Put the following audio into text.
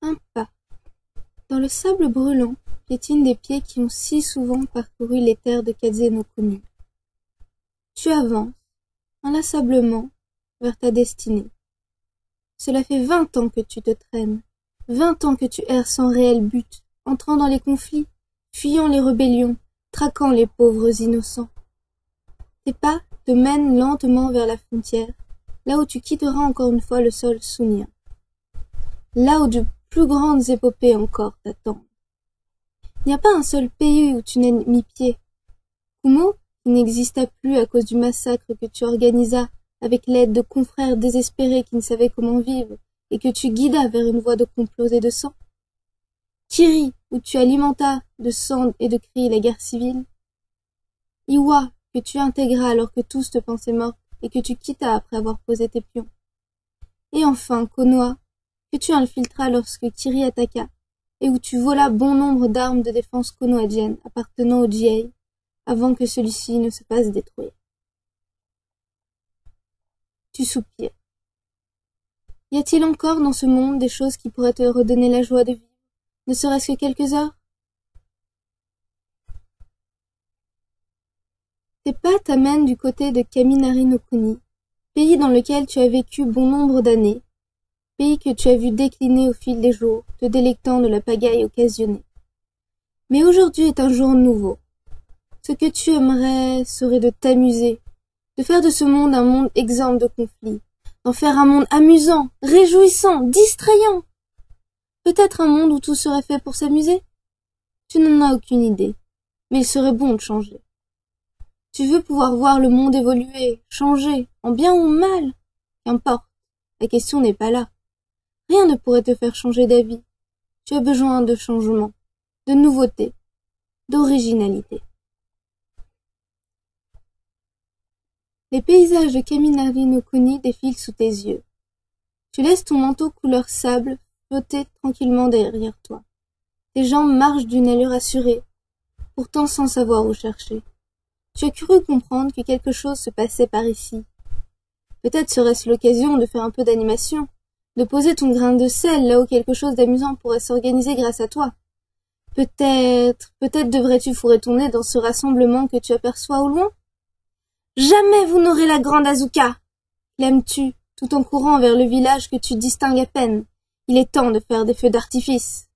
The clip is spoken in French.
Un pas. Dans le sable brûlant piétinent des pieds qui ont si souvent parcouru les terres de Kaze-no-Kuni. Tu avances, inlassablement, vers ta destinée. Cela fait 20 ans que tu te traînes, 20 ans que tu erres sans réel but, entrant dans les conflits, fuyant les rébellions, traquant les pauvres innocents. Tes pas te mènent lentement vers la frontière, là où tu quitteras encore une fois le sol sounien. Là où de plus grandes épopées encore t'attendent. Il n'y a pas un seul pays où tu n'aies mis pied. Kumo, qui n'exista plus à cause du massacre que tu organisas avec l'aide de confrères désespérés qui ne savaient comment vivre et que tu guidas vers une voie de complot et de sang. Kiri, où tu alimentas de sang et de cris la guerre civile. Iwa, que tu intégras alors que tous te pensaient mort et que tu quittas après avoir posé tes pions. Et enfin, Konoha, que tu infiltras lorsque Kiri attaqua, et où tu volas bon nombre d'armes de défense konohadiennes appartenant au Jiei, avant que celui-ci ne se fasse détruire. Tu soupires. Y a-t-il encore dans ce monde des choses qui pourraient te redonner la joie de vivre, ne serait-ce que quelques heures? Tes pas t'amènent du côté de Kaminari-no-Kuni, pays dans lequel tu as vécu bon nombre d'années, pays que tu as vu décliner au fil des jours, te délectant de la pagaille occasionnée. Mais aujourd'hui est un jour nouveau. Ce que tu aimerais serait de t'amuser, de faire de ce monde un monde exempt de conflits, d'en faire un monde amusant, réjouissant, distrayant. Peut-être un monde où tout serait fait pour s'amuser? Tu n'en as aucune idée, mais il serait bon de changer. Tu veux pouvoir voir le monde évoluer, changer, en bien ou en mal? Qu'importe, la question n'est pas là. Rien ne pourrait te faire changer d'avis. Tu as besoin de changement, de nouveauté, d'originalité. Les paysages de Kaminari-no-Kuni défilent sous tes yeux. Tu laisses ton manteau couleur sable flotter tranquillement derrière toi. Tes jambes marchent d'une allure assurée, pourtant sans savoir où chercher. Tu as cru comprendre que quelque chose se passait par ici. Peut-être serait-ce l'occasion de faire un peu d'animation, de poser ton grain de sel là où quelque chose d'amusant pourrait s'organiser grâce à toi. Peut-être devrais-tu fourrer ton nez dans ce rassemblement que tu aperçois au loin? Jamais vous n'aurez la grande Asuka! Clames-tu, tout en courant vers le village que tu distingues à peine. Il est temps de faire des feux d'artifice.